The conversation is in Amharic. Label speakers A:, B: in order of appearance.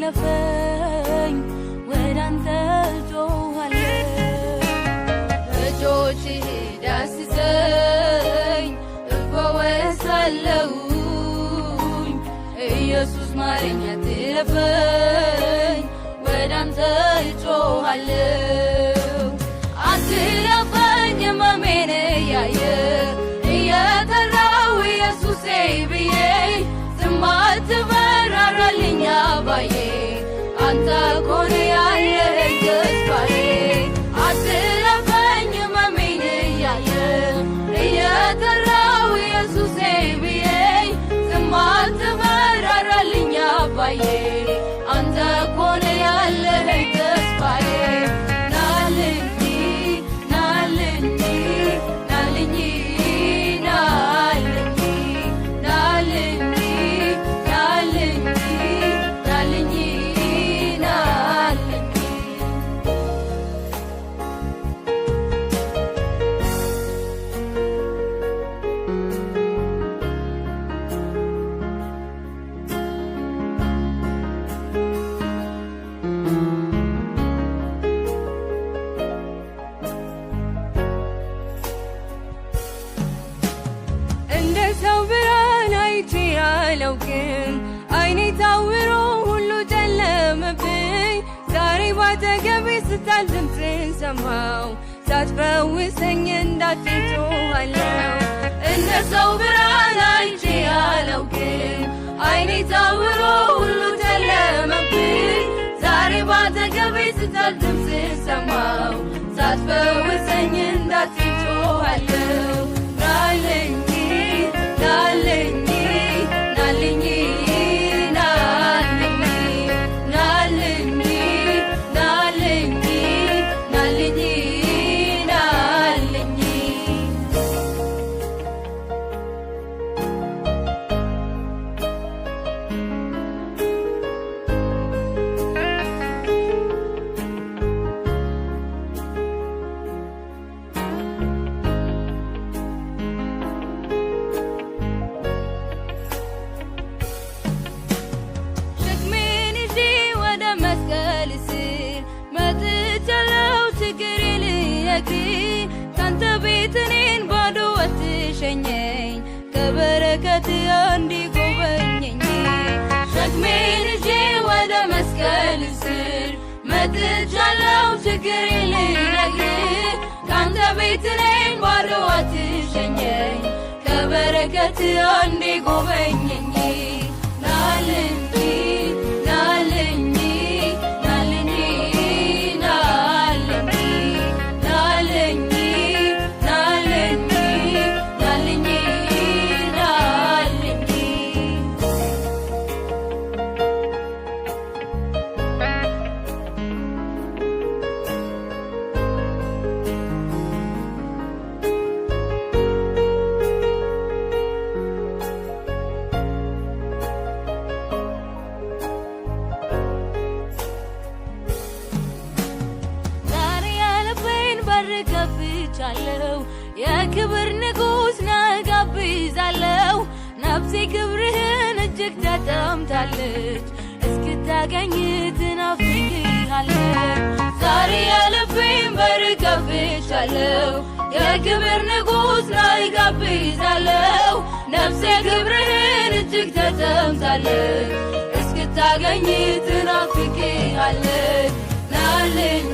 A: አትለፈኝ ወዳንተ ጮኻለሁ እጆችህ ዳስሰኝ እፈወሳለሁኝ ኢየሱስ ማረኝ አትለፈኝ ወዳንተ ጮኻለሁ አትለፈኝ ሕመሜን እያየ እየጠራሁ ኢየሱሴ ብዬ ዝም አትበል አባዬ አንተ እኮ ነህ ያለኸኝ ተስፋዬ አትለፈኝ ሕመሜን እያየ እየጠራሁ ኢየሱሴ ብዬ ዝም አትበል አባዬ አንተ እኮ ነህ ያለኸኝ ተስፋዬ ግን አይኔ ታውሮ ሁሉ ጨለመብኝ ዛሬ ባጠገቤ ስታልፍ ድምፅህን ሰማሁ ሳትፈውሰኝ እንዳትሄድ ጮኻለሁ እንደ ሰው ብርሃን አይቼ አላውቅም አይኔ ታውሮ ሁሉ ጨለመብኝ ዛሬ ባጠገቤ ስታልፍ ድምፅህን ሰማሁ ሳትፈውሰኝ እንዳትሄድ ጮኻለሁ ናልኝ ናልኝ ካንተ ቤት እኔን ባዶ አትሸኘኝ ከበረከት እንዲጎበኘኝ ሸክሜን ይዤ ወደ መስቀል ስር መጥቻለሁ ችግሬን ልነግርህ ካንተ ቤት እኔን ባዶ አትሸኘኝ ከበረከት እንዲጎበኘኝ ናልኝ ናልኝ የክብር ንጉሥ ነህ ጋብዛለሁ ነፍሴ ክብርህን እጅግ ተጠምታለች እስክታገኝ ትናፍቅሃለች ዛሬ የልቤን በር ከፍቻለሁ የክብር ንጉሥ ነህ ጋብዛለሁ ነፍሴ ክብርህን እጅግ ተጠምታለች እስክታገኝ ትናፍቅሃለች ናልኝ